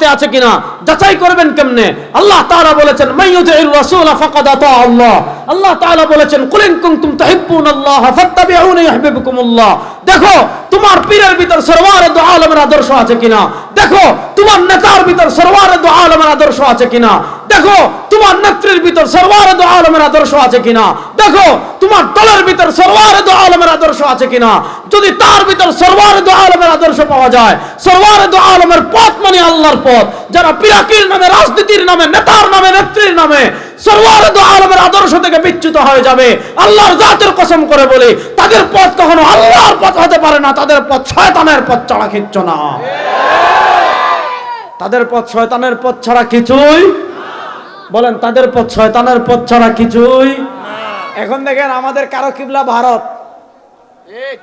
সাথে আছে কিনা যাচাই করবেন কেমনে? আল্লাহ তাআলা বলেছেন মাইয়ুতির রাসূল ফাকাদ আতা আল্লাহ। আল্লাহ তাআলা বলেছেন কুল ইন কুনতুম তুহিব্বুনাল্লাহ ফাত্তাবিউনি ইউহিব্বুকুমুল্লাহ। দেখো তোমার পীরের ভিতর সরওয়ারে দু আলমের আদর্শ আছে কিনা, দেখো তোমার নেতার ভিতর সরওয়ারে দু আলমের আদর্শ আছে কিনা, দেখো তোমার নেত্রীর ভিতর সরওয়ারে দু আলমের আদর্শ আছে কিনা, দেখো তোমার দলের ভিতর সরওয়ারে দু আলমের আদর্শ আছে কিনা। যদি তার ভিতর সরওয়ারে দু আলমের আদর্শ পাওয়া যায়, সরওয়ারে দু আলমের পথ মানে আল্লাহর পথ, যারা পিরাকির নামে, রাজনীতির নামে, নেতার নামে, নেত্রীর নামে সরওয়ারে দু আলমের আদর্শ থেকে বিচ্যুত হয়ে যাবে, আল্লাহর জাতের কসম করে বলি তাদের পথ কখনো আল্লাহর পথ হতে পারে না, তাদের পথ শয়তানের পথ ছাড়া কিচ্ছু না। তাদের পথ শয়তানের পথ ছাড়া কিছুই, বলেন তাদের পথ শয়তানের পথ ছাড়া কিছুই। এখন দেখেন আমাদের কারো কিবলা ভারত,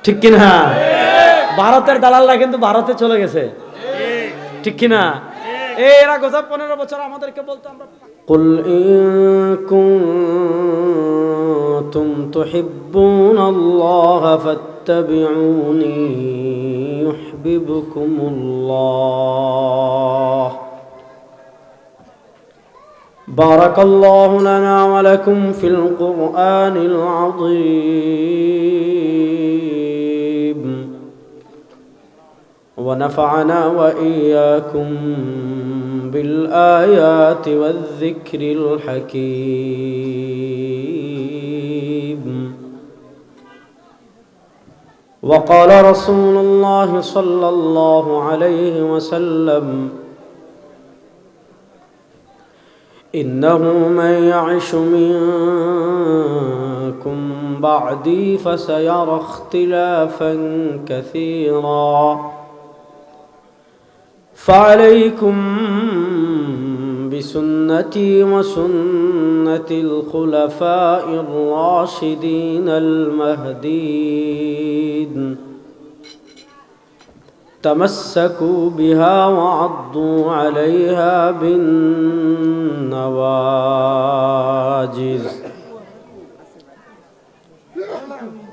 ঠিক কিনা? ভারতের দালালরা কিন্তু ভারতে চলে গেছে, ঠিক কিনা? এরা গত 15 বছর আমাদেরকে বলতো আমরা কুল ইন কুনতুম তুহিব্বুনাল্লাহ ফাত্তাবিউনি ইউহিব্বুকুমুল্লাহ। বারাকাল্লাহু লানা ওয়া লাকুম ফিল কুরআনিল আযীম ওয়া নাফা'না ওয়া ইয়্যাকুম বিল আয়াতি ওয়াজ যিকরিল হাকীম। وقال رسول الله صلى الله عليه وسلم إنه من يعش منكم بعدي فسيرى اختلافا كثيرا فعليكم بسنتي وسنة الخلفاء الراشدين المهديين تمسكوا بها وعضوا عليها بالنواجذ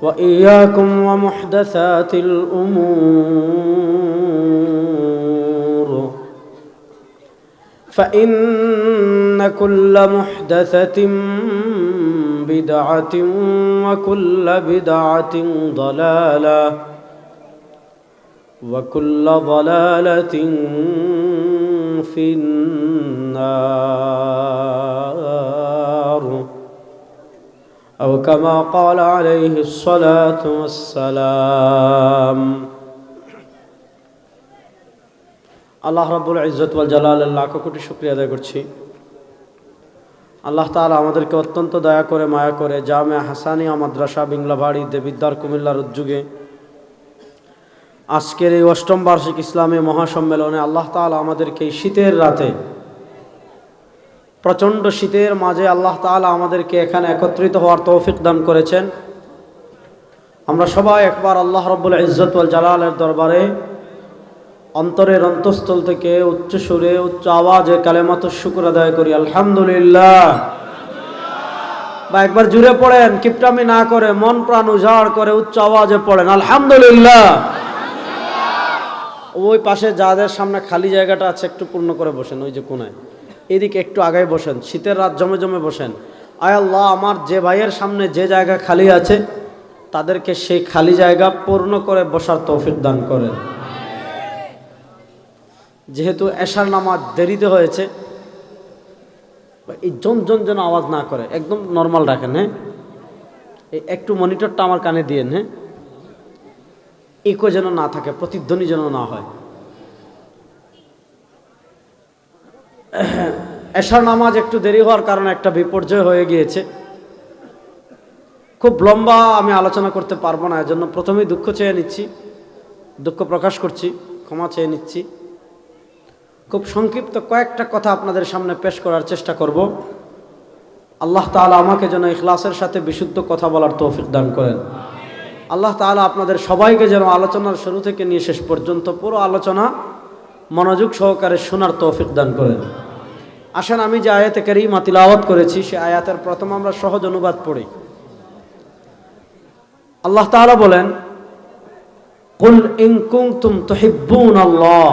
وإياكم ومحدثات الأمور فإن كل محدثة بدعة وكل بدعة ضلالة وكل ضلالة في النار أو كما قال عليه الصلاة والسلام। আল্লাহ রাব্বুল ইজ্জত ওয়াল জালালের লাখ কোটি শুকরিয়া আদায় করছি। আল্লাহ তাআলা আমাদেরকে অত্যন্ত দয়া করে মায়া করে জামিয়া হাসানিয়া মাদ্রাসা বিংলাবাড়ি দেবিদ্বার কুমিল্লার উদ্যোগে আজকের এই ৮ম বার্ষিক ইসলামী মহাসম্মেলনে আল্লাহ তাআলা আমাদেরকে এই শীতের রাতে, প্রচণ্ড শীতের মাঝে আল্লাহ তাআলা আমাদেরকে এখানে একত্রিত হওয়ার তৌফিক দান করেছেন। আমরা সবাই একবার আল্লাহ রাব্বুল ইজ্জত ওয়াল জালালের দরবারে অন্তরের অন্তঃস্থল থেকে উচ্চ সুরে উচ্চ আওয়াজে কালেমাতুশ শুকর আদায় করি আলহামদুলিল্লাহ। বা একবার জুড়ে পড়েন, কিপটামি না করে, মন প্রাণ উজাড় করে উচ্চ আওয়াজে পড়েন আলহামদুলিল্লাহ। ওই পাশে যাদের সামনে খালি জায়গাটা আছে একটু পূর্ণ করে বসেন, ওই যে কোনায়, এদিকে একটু আগে বসেন, শীতের রাত জমে জমে বসেন। আয় আল্লাহ, আমার যে ভাইয়ের সামনে যে জায়গা খালি আছে তাদেরকে সেই খালি জায়গা পূর্ণ করে বসার তৌফিক দান করেন। যেহেতু এশার নামাজ দেরিতে হয়েছে, এই জন যেন আওয়াজ না করে, একদম নর্মাল রাখেন। হ্যাঁ, এই একটু মনিটরটা আমার কানে দিয়েন। হ্যাঁ, ইকো যেন না থাকে, প্রতিধ্বনি যেন না হয়। এশার নামাজ একটু দেরি হওয়ার কারণে একটা বিপর্যয় হয়ে গিয়েছে। খুব লম্বা আমি আলোচনা করতে পারবো না, এজন্য প্রথমেই দুঃখ চেয়ে নিচ্ছি, দুঃখ প্রকাশ করছি, ক্ষমা চেয়ে নিচ্ছি। খুব সংক্ষিপ্ত কয়েকটা কথা আপনাদের সামনে পেশ করার চেষ্টা করব। আল্লাহ তাআলা আমাকে যেন ইখলাসের সাথে বিশুদ্ধ কথা বলার তৌফিক দান করেন। আল্লাহ তাআলা আপনাদের সবাইকে যেন আলোচনার শুরু থেকে নিয়ে শেষ পর্যন্ত পুরো আলোচনা মনোযোগ সহকারে শোনার তৌফিক দান করেন। আসেন, আমি যে আয়াতে কারিমা তিলাওয়াত করেছি সে আয়াতের প্রথম আমরা সহজ অনুবাদ পড়ি। আল্লাহ তাআলা বলেন, কুল ইন কুনতুম তুহিব্বুনাল্লাহ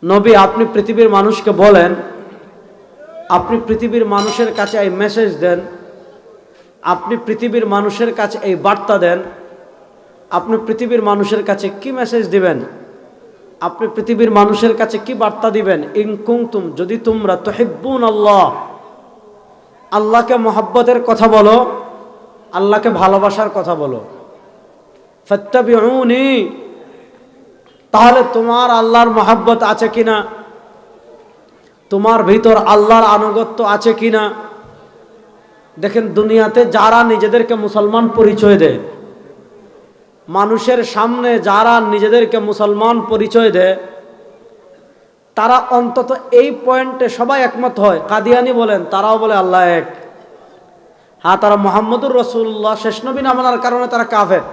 নবী আপনি পৃথিবীর মানুষকে বলেন, আপনি পৃথিবীর মানুষের কাছে এই মেসেজ দেন, আপনি পৃথিবীর মানুষের কাছে এই বার্তা দেন, আপনি পৃথিবীর মানুষের কাছে কি মেসেজ দিবেন? আপনি পৃথিবীর মানুষের কাছে কি বার্তা দিবেন? ইন কুনতুম, যদি তোমরা তুহিব্বুন আল্লাহ, আল্লাহকে মহব্বতের কথা বলো, আল্লাহকে ভালোবাসার কথা বলো, ফাত্তাবিউনি, তাহলে তোমার আল্লাহর মহব্বত আছে কিনা, তোমার ভিতর আল্লাহর আনুগত্য আছে কিনা। দেখেন, দুনিয়াতে যারা নিজেদেরকে মুসলমান পরিচয় দেয়, মানুষের সামনে যারা নিজেদেরকে মুসলমান পরিচয় দেয়, তারা অন্তত এই পয়েন্টে সবাই একমত হয়। কাদিয়ানি বলেন, তারাও বলে আল্লাহ এক। হ্যাঁ, তারা মুহাম্মদুর রাসূলুল্লাহ শেষ নবী না মানার কারণে তারা কাফের।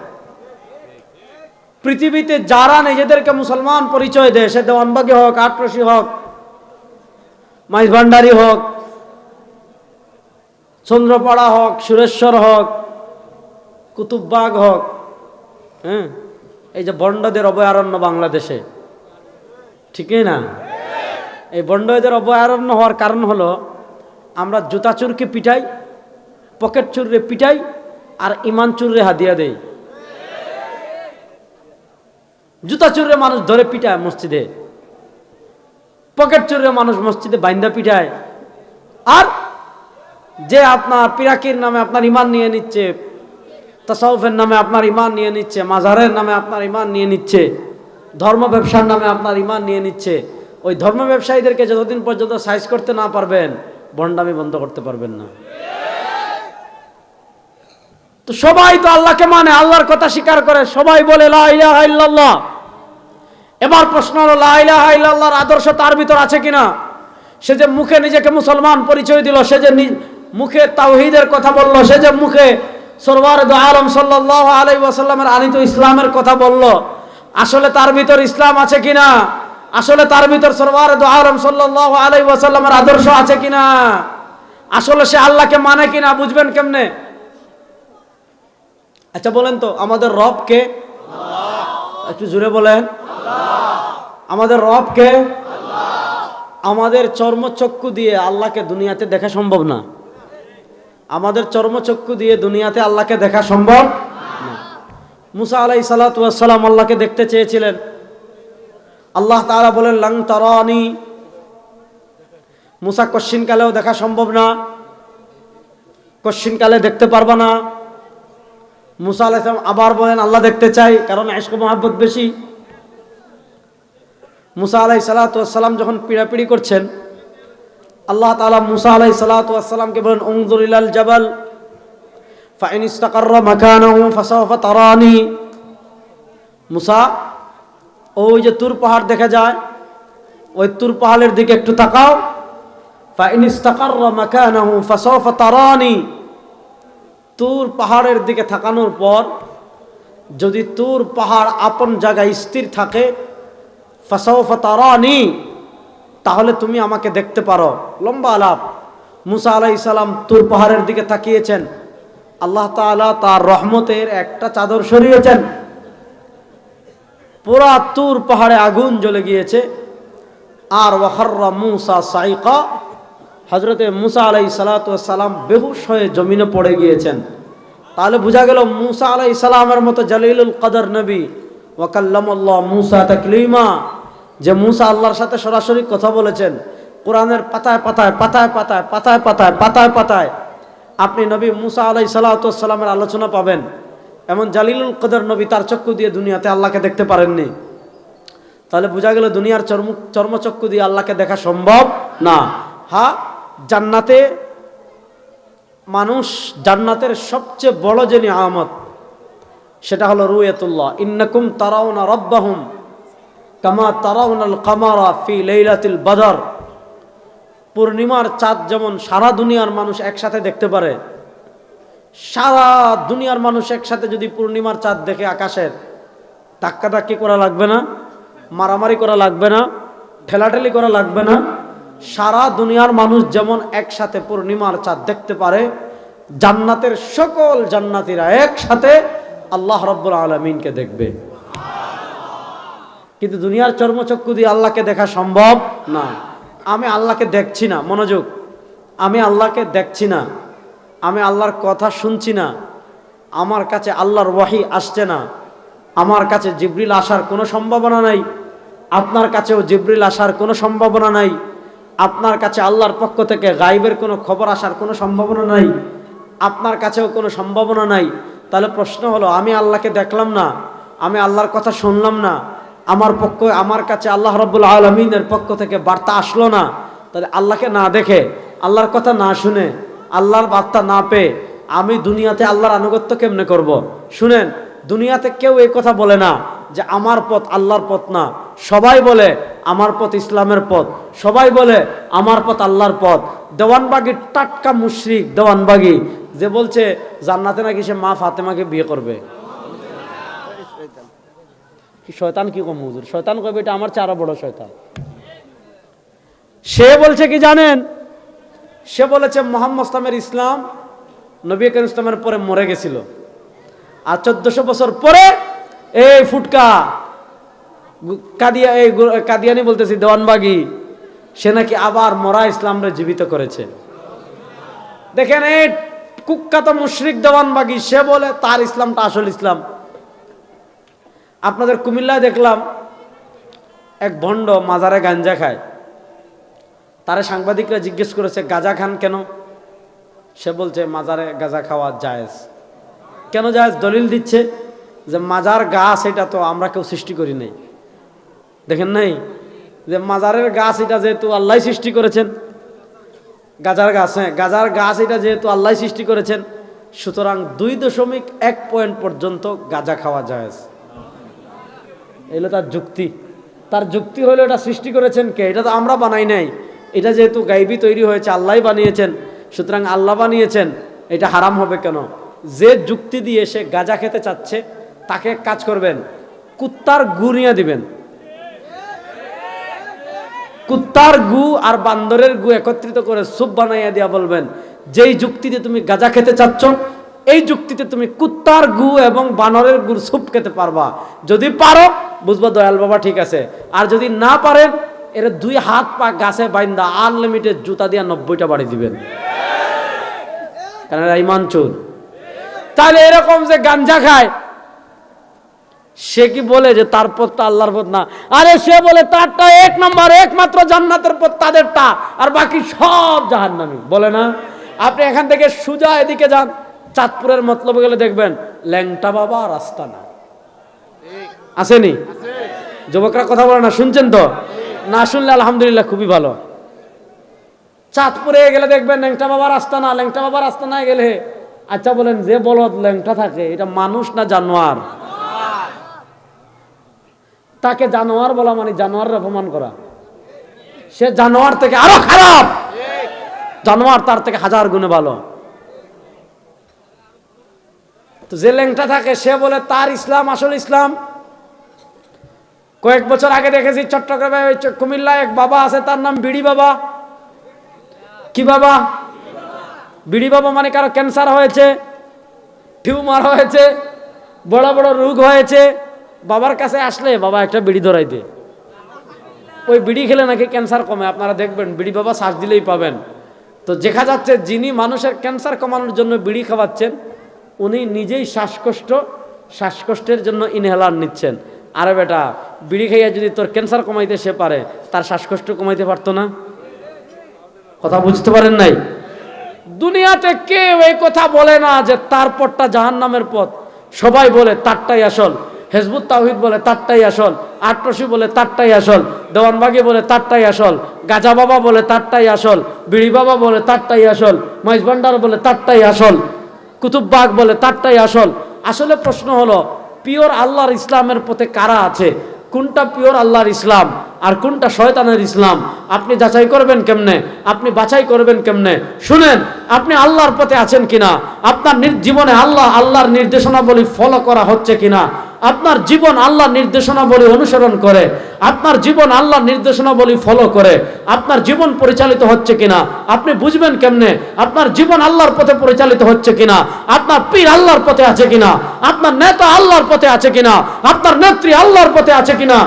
পৃথিবীতে যারা নিজেদেরকে মুসলমান পরিচয় দেয়, সে দেওয়ানবাগী হোক, আটরশি হোক, মাইজভান্ডারি হোক, চন্দ্রপাড়া হোক, সুরেশ্বর হোক, কুতুববাগ হোক, হ্যাঁ, এই যে বন্ডদের অভয়ারণ্য বাংলাদেশে, ঠিকই না? এই বন্ডদের অভয়ারণ্য হওয়ার কারণ হলো আমরা জুতা চুরকে পিটাই, পকেট চুররে পিটাই, আর ইমান চুররে হাদিয়া দেই। জুতা চুররে মানুষ ধরে পিটায় মসজিদে, পকেট চুররে মানুষ মসজিদে বাইন্দা পিটায়, আর যে আপনার পিরাকির নামে আপনার ইমান নিয়ে নিচ্ছে, তাসাউফের নামে আপনার ইমান নিয়ে নিচ্ছে, মাজারের নামে আপনার ইমান নিয়ে নিচ্ছে, ধর্ম ব্যবসার নামে আপনার ইমান নিয়ে নিচ্ছে, ওই ধর্ম ব্যবসায়ীদেরকে যতদিন পর্যন্ত সাইজ করতে না পারবেন, ভণ্ডামি বন্ধ করতে পারবেন না। তো সবাই তো আল্লাহকে মানে, আল্লাহর কথা স্বীকার করে, সবাই বলে লা ইলাহা ইল্লাল্লাহ। এবার প্রশ্ন হলো, লা ইলাহা ইল্লাল্লাহর আদর্শ তার ভিতর আছে কিনা? সে যে মুখে নিজেকে মুসলমান পরিচয় দিল, সে যে মুখে তাওহীদের কথা বলল, সে যে মুখে সরওয়ারে দু আলম সাল্লাল্লাহু আলাইহি ওয়াসাল্লামের আনিত ইসলামের কথা বলল, আসলে তার ভিতর ইসলাম আছে কিনা? আসলে তার ভিতর সরওয়ারে দু আলম সাল্লাল্লাহু আলাইহি ওয়াসাল্লামের আদর্শ আছে কিনা? আসলে সে আল্লাহকে মানে কিনা? বুঝবেন কেমনে? আচ্ছা বলেন তো, আমাদের রব কে? আল্লাহ। একটু জোরে বলেন, আল্লাহ। আমাদের রব কে? আল্লাহ। আমাদের চর্মচক্ষু দিয়ে আল্লাহকে দুনিয়াতে দেখা সম্ভব না। আমাদের চর্মচক্ষু দিয়ে দুনিয়াতে আল্লাহকে দেখা সম্ভব না। মুসা আলাইহিস সালাতু ওয়াস সালাম আল্লাহকে দেখতে চেয়েছিলেন। আল্লাহ তাআলা বলেন, লাং তারানি। মুসা কশ্চিন কালেও দেখা সম্ভব না, কশ্চিন কালে দেখতে পারবা না। মুসা আলাইহিস সালাম আবার বলেন, আল্লাহ দেখতে চাই, কারণ ইশক মহব্বত বেশি। মুসা আলাইহিস সালাতু ওয়াস সালাম যখন পিড়াপিড়ি করছেন, আল্লাহ তাআলা মুসা আলাইহিস সালাতু ওয়াস সালামকে বলেন, উনজুর ইলাল জাবাল ফাইন ইসতাকাররা মাকানাহু ফাসাওফা তারানি। মুসা, ওই যে তুর পাহাড় দেখা যায়, ওই তুর পাহাড়ের দিকে একটু তাকাও। ফাইন ইসতাকাররা মাকানাহু ফাসাওফা তারানি। তুর পাহাড়ের দিকে তাকানোর পর যদি তুর পাহাড় আপন জায়গায় স্থির থাকে, ফাসাওফা তারানি, তাহলে তুমি আমাকে দেখতে পারো। লম্বা আলাপ। মুসা আলাইহিস সালাম তুর পাহাড়ের দিকে তাকিয়েছেন, আল্লাহ তাআলা তার রহমতের একটা চাদর সরিয়েছেন, পুরা তুর পাহাড়ে আগুন জ্বলে গিয়েছে। আর ওয়াখাররা মুসা সাইকা, হযরতে মুসা আলাইহিস সালাতু ওয়াস সালাম বেহুশ হয়ে জমিনে পড়ে গিয়েছেন। তাহলে বোঝা গেল মুসা আলাইহিস সালামের মতো জালিলুল কদর নবী, ওয়া কাল্লামাল্লাহু মুসা তাকলিমা, যে মুসা আল্লাহর সাথে সরাসরি কথা বলেছেন। কোরআনের পাতায় পাতায় পাতায় পাতায় পাতায় পাতায় পাতায় পাতায় আপনি নবী মুসা আলাইহিস সালাতু ওয়াস সালামের আলোচনা পাবেন। এমন জালিলুল কদর নবী তার চক্ষু দিয়ে দুনিয়াতে আল্লাহকে দেখতে পারেননি। তাহলে বোঝা গেল দুনিয়ার চর্মচক্ষু দিয়ে আল্লাহকে দেখা সম্ভব না। হ্যাঁ, জান্নাতে মানুষ, জান্নাতের সবচেয়ে বড় যে নিয়ামত, সেটা হলো রুয়াতুল্লাহ। ইন্নাকুম তারাউনা রাব্বাহুম কামা তারাউনাল কামারা ফি লাইলাতিল বদর। পূর্ণিমার চাঁদ যেমন সারা দুনিয়ার মানুষ একসাথে দেখতে পারে, সারা দুনিয়ার মানুষ একসাথে যদি পূর্ণিমার চাঁদ দেখে আকাশের, ধাক্কাধাক্কি করা লাগবে না, মারামারি করা লাগবে না, ঠেলাঠেলি করা লাগবে না। সারা দুনিয়ার মানুষ যেমন একসাথে পূর্ণিমার চাঁদ দেখতে পারে, জান্নাতের সকল জান্নাতীরা একসাথে আল্লাহ রাব্বুল আলামিনকে দেখবে। কিন্তু দুনিয়ার চর্মচক্ষু দিয়ে আল্লাহকে দেখা সম্ভব না। আমি আল্লাহকে দেখছি না, মনোযোগ, আমি আল্লাহকে দেখছি না, আমি আল্লাহর কথা শুনছি না, আমার কাছে আল্লাহর ওয়াহি আসছে না, আমার কাছে জিবরিল আসার কোনো সম্ভাবনা নাই, আপনার কাছেও জিবরিল আসার কোনো সম্ভাবনা নাই, আপনার কাছে আল্লাহর পক্ষ থেকে গায়েবের কোনো খবর আসার কোনো সম্ভাবনা নাই, আপনার কাছেও কোনো সম্ভাবনা নাই। তাহলে প্রশ্ন হলো, আমি আল্লাহকে দেখলাম না, আমি আল্লাহর কথা শুনলাম না, আমার কাছে আল্লাহ রাব্বুল আলামিনের পক্ষ থেকে বার্তা আসলো না, তাহলে আল্লাহকে না দেখে, আল্লাহর কথা না শুনে, আল্লাহর বার্তা না পেয়ে আমি দুনিয়াতে আল্লাহর আনুগত্য কেমনে করব? শুনেন, দুনিয়াতে কেউ এই কথা বলে না যে আমার পথ আল্লাহর পথ না। সবাই বলে আমার পথ ইসলামের পথ, সবাই বলে আমার পথ আল্লাহর পথ। দেওয়ানবাগির টাটকা মুশরিক দেওয়ানবাগি যে বলছে জান্নাতে নাকি সে মা ফাতেমাকে বিয়ে করবে। কি শয়তান, কি কম হুজুর, শয়তান কবে এটা আমার চেয়ে আরো বড় শয়তান। সে বলছে কি জানেন, সে বলেছে মুহাম্মদ ইসলামের ইসলাম নবী করিম ইসলামের পরে মরে গেছিল, আর 1400 বছর পরে এই ফুটকা কাদিয়ানি বলতেছি দেওয়ানবাগি, সে নাকি আবার মরা ইসলামরে জীবিত করেছে। দেখেন এই কুখ্যাত মুশরিক দেওয়ানবাগি, সে বলে তার ইসলামটা আসল ইসলাম। আপনাদের কুমিল্লায় দেখলাম এক ভণ্ড মাজারে গাঞ্জা খায়, তারে সাংবাদিকরা জিজ্ঞেস করেছে গাঁজা খান কেন? সে বলছে মাজারে গাঁজা খাওয়া জায়েজ। কেন জায়েজ? দলিল দিচ্ছে যে মাজার গাছ এটা তো আমরা কেউ সৃষ্টি করি নাই। দেখেন নাই যে মাজারের গাছ এটা যেহেতু আল্লাহ সৃষ্টি করেছেন, গাজার গাছ, হ্যাঁ গাজার গাছ এটা যেহেতু আল্লাহ সৃষ্টি করেছেন, সুতরাং 2.1 পয়েন্ট পর্যন্ত গাঁজা খাওয়া জায়েজ। এলো তার যুক্তি। তার যুক্তি হলো এটা সৃষ্টি করেছেন কে? এটা তো আমরা বানাই নাই, এটা যেহেতু গাইবি তৈরি হয়েছে, আল্লাহ বানিয়েছেন, সুতরাং আল্লাহ বানিয়েছেন, এটা হারাম হবে কেন? যে যুক্তি দিয়ে সে গাঁজা খেতে চাচ্ছে তাকে কাজ করবেন, কুত্তার গু নিয়ে দিবেন, কুত্তার গু আর বান্দরের গু একত্রিত করে স্যুপ বানাইয়া দিয়া বলবেন যেই যুক্তিতে তুমি গাঁজা খেতে চাচ্ছ এই যুক্তিতে তুমি কুত্তার গু এবং বানরের গুর স্যুপ খেতে পারবা। যদি পারো বুঝবা দয়াল বাবা ঠিক আছে, আর যদি না পারেন এর 2 হাত পা গাছে বাইন্দা আনলিমিটেড জুতা দিয়া 90টা বাড়ি দিবেন, কারণ এরা ইমান চোর। তাহলে এরকম যে গাঞ্জা খায় সে কি বলে যে তার পথটা আল্লাহর পথ না? আরে সে বলে তারটা 1 নম্বর, একমাত্র জান্নাতের পথ তাদেরটা, আর বাকি সব জাহান্নামী। বলে না? আপনি এখান থেকে সোজা এদিকে যান, চাঁদপুরের মতলবে গেলে দেখবেন ল্যাংটা বাবা রাস্তা না, আসেনি? যুবকরা কথা বলে না, শুনছেন তো? না শুনলে আলহামদুলিল্লাহ, খুবই ভালো। চাঁদপুরে গেলে দেখবেন ল্যাংটা বাবা রাস্তা না, ল্যাংটা বাবা রাস্তা না গেলে, আচ্ছা বলেন যে বলদ ল্যাংটা থাকে এটা মানুষ না জানোয়ার? তাকে জানোয়ার বলা মানে জানোয়ারের অপমান করা। সে জানোয়ার থেকে আরো খারাপ, জানোয়ার তার থেকে 1000 গুণে ভালো। তো যে ল্যাংটা থাকে সে বলে তার ইসলাম আসল ইসলাম। কয়েক বছর আগে দেখেছি চট্টগ্রামে কুমিল্লায় এক বাবা আছে, তার নাম বিড়ি বাবা। কি বাবা? বিড়ি বাবা মানে কারো ক্যান্সার হয়েছে, টিউমার হয়েছে, বড় বড় রোগ হয়েছে, বাবার কাছে আসলে বাবা একটা বিড়ি ধরাই দে, ওই বিড়ি খেলে নাকি ক্যান্সার কমে। আপনারা দেখবেন বিড়ি বাবা সার্চ দিলেই পাবেন। তো দেখা যাচ্ছে যিনি মানুষের ক্যান্সার কমানোর জন্য বিড়ি খাওয়াচ্ছেন উনি নিজেই শ্বাসকষ্টের জন্য ইনহেলার নিচ্ছেন। আরে বেটা, বিড়ি খাইয়া যদি তোর ক্যান্সার কমাইতে সে পারে, তার শ্বাসকষ্ট কমাইতে পারতো না? কথা বুঝতে পারেন নাই? দুনিয়াতে কেউ এই কথা বলে না যে তার পথটা জাহান্নামের পথ। সবাই বলে তারটাই আসল। হেজবুত তাওহীদ বলে তারটাই আসল, আটরশি বলে তারটাই আসল, দেওয়ানবাগি বলে তারটাই আসল, গাজা বাবা বলে তারটাই আসল, বিড়ি বাবা বলে তারটাই আসল, মাইজ ভান্ডার বলে তারটাই আসল, কুতুববাগ বলে তারটাই আসল। আসলে প্রশ্ন হলো পিওর আল্লাহর ইসলামের পথে কারা আছে? কোনটা পিওর আল্লাহর ইসলাম আর কোনটা শয়তানের ইসলাম? আপনি যাচাই করবেন কেমনে? আপনি বাছাই করবেন কেমনে? শুনেন, আপনি আল্লাহর পথে আছেন কিনা, আপনার জীবনে আল্লাহর নির্দেশনাবলী ফলো করা হচ্ছে কিনা, আপনার জীবন আল্লাহর নির্দেশনাবলী অনুসরণ করে, আপনার জীবন আল্লাহর নির্দেশনাবলী ফলো করে আপনার জীবন পরিচালিত হচ্ছে কিনা আপনি বুঝবেন কেমনে? আপনার জীবন আল্লাহর পথে পরিচালিত হচ্ছে কিনা, আপনার পীর আল্লাহর পথে আছে কিনা, আপনার নেতা আল্লাহর পথে আছে কিনা, আপনার নেত্রী আল্লাহর পথে আছে কিনা।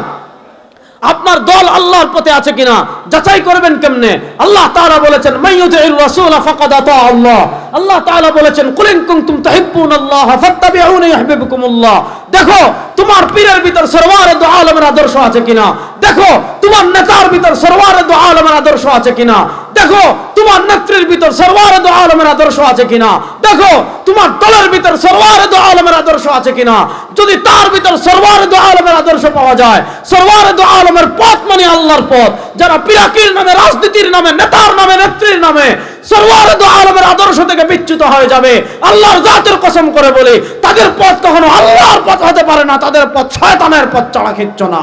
আপনার দল আল্লাহর পথে আছে কিনা যাচাই করবেন কেমনে? আল্লাহ তাআলা বলেছেন মাইয়ুতির রাসূল ফাকাদ আতা আল্লাহ। আল্লাহ তাআলা বলেছেন কুল ইন কুনতুম তুহিব্বুনাল্লাহ ফাত্তাবিউনি ইউহিব্বুকুমুল্লাহ। দেখো তোমার পীরের ভিতর সরওয়ারে দু আলমের আদর্শ আছে কিনা, দেখো তোমার নেতার ভিতর সরওয়ারে দু আলমের আদর্শ আছে কিনা, দেখো তোমার নেত্রীর ভিতর সরওয়ারে দু আলমের আদর্শ আছে কিনা, দেখো তোমার দলের ভিতর সরওয়ারে দু আলমের আদর্শ আছে কিনা। যদি তার ভিতর সরওয়ারে দু আলমের আদর্শ পাওয়া যায়, সরওয়ারে দু আলমের পথ মানে আল্লাহর পথ, যারা পিরাকির নামে, রাজনীতির নামে, নেতার নামে, নেত্রীর নামে সরওয়ারে দু আলমের আদর্শ থেকে বিচ্যুত হয়ে যাবে, আল্লাহর জাতের কসম করে বলি তাদের পথ কখনো আল্লাহর পথ হতে পারে না, তাদের পথ শয়তানের পথ ছাড়া কিচ্ছু না।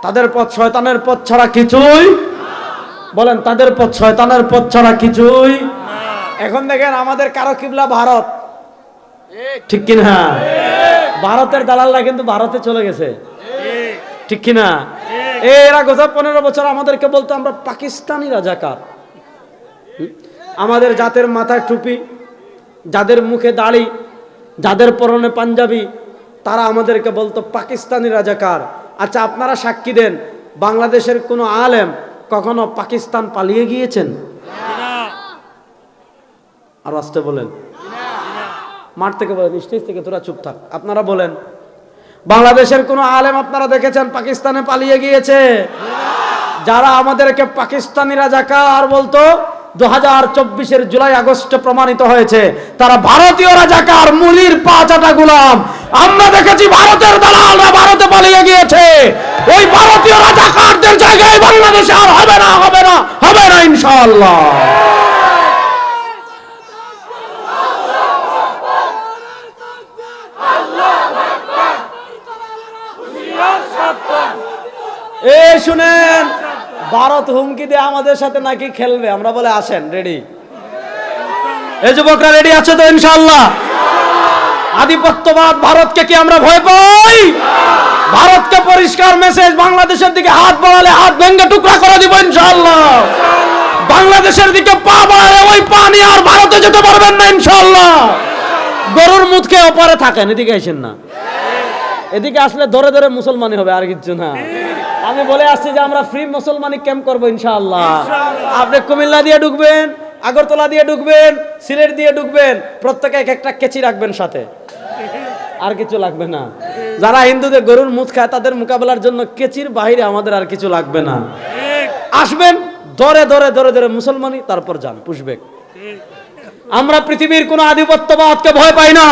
তাদের পথ শয়তানের পথ ছাড়া কিছুই, বলেন তাদের পথ শয়তানের পথ ছাড়া কিছুই। এখন দেখেন আমাদের কারো কিবলা ভারত, ঠিক কিনা? ভারতের দালালরা কিন্তু ভারতে চলে গেছে, ঠিক কিনা? এরা গত 15 বছর আমাদেরকে বলতো আমরা পাকিস্তানি রাজাকার। আমাদের জাতের মাথায় টুপি, যাদের মুখে দাড়ি, যাদের পরনে পাঞ্জাবি, তারা আমাদেরকে বলতো পাকিস্তানি রাজাকার। আচ্ছা আপনারা সাক্ষী দেন, বাংলাদেশের কোনো আলেম কখনো পাকিস্তান পালিয়ে গিয়েছেন? আর আসতে বলেন, মাঠ থেকে বলেন, স্টেজ থেকে তোরা চুপ থাক, আপনারা বলেন বাংলাদেশের কোন আলেম আপনারা দেখেছেন পাকিস্তানে পালিয়ে গিয়েছে? যারা আমাদেরকে পাকিস্তানি রাজাকার বলতো 2024-এর জুলাই আগস্টে প্রমাণিত হয়েছে তারা ভারতীয় রাজাকার, মুলির পা চাটা গোলাম। আমরা দেখেছি ভারতের দালালরা ভারতে পালিয়ে গিয়েছে, ওই ভারতীয় রাজাকারদের জায়গায় বাংলাদেশে আর হবে না, হবে না, হবে না ইনশাআল্লাহ। শুনেন, ভারত হুমকি দিয়ে আমাদের সাথে নাকি খেলবে, আমরা বলে আসেন রেডি। এই যুবকরা রেডি আছে তো ইনশাআল্লাহ? আধিপত্যবাদ ভারতকে কি আমরা ভয় পাই? ভারতকে পরিষ্কার মেসেজ, বাংলাদেশের দিকে হাত বাড়ালে হাত ভেঙে টুকরা করে দিব ইনশাআল্লাহ। বাংলাদেশের দিকে পা বাড়ালে ওই পা নিয়ে আর ভারতে যেতে পারবেন না ইনশাআল্লাহ। গরুর মুখ খেয়ে ওপারে থাকেন, এদিকে আসেন না। এদিকে আসলে ধরে ধরে মুসলমানি হবে, আর কিছু না। আমি বলে আসছি যে আমরা ফ্রি মুসলমানি ক্যাম্প করবো ইনশাআল্লাহ। আপনি কুমিল্লা দিয়ে ঢুকবেন, আগরতলা দিয়ে ঢুকবেন, সিলেট দিয়ে ঢুকবেন, প্রত্যেকে এক একটা কেচি রাখবেন সাথে, আর কিছু লাগবে না। যারা হিন্দুদের গরুর মুখ খায় তাদের মোকাবেলার জন্য কেচির বাইরে আমাদের আর কিছু লাগবে না। আসবেন, ধরে ধরে ধরে ধরে মুসলমানি, তারপর যান পুষবেক। আমরা পৃথিবীর কোন আধিপত্যবাদকে ভয় পাই না।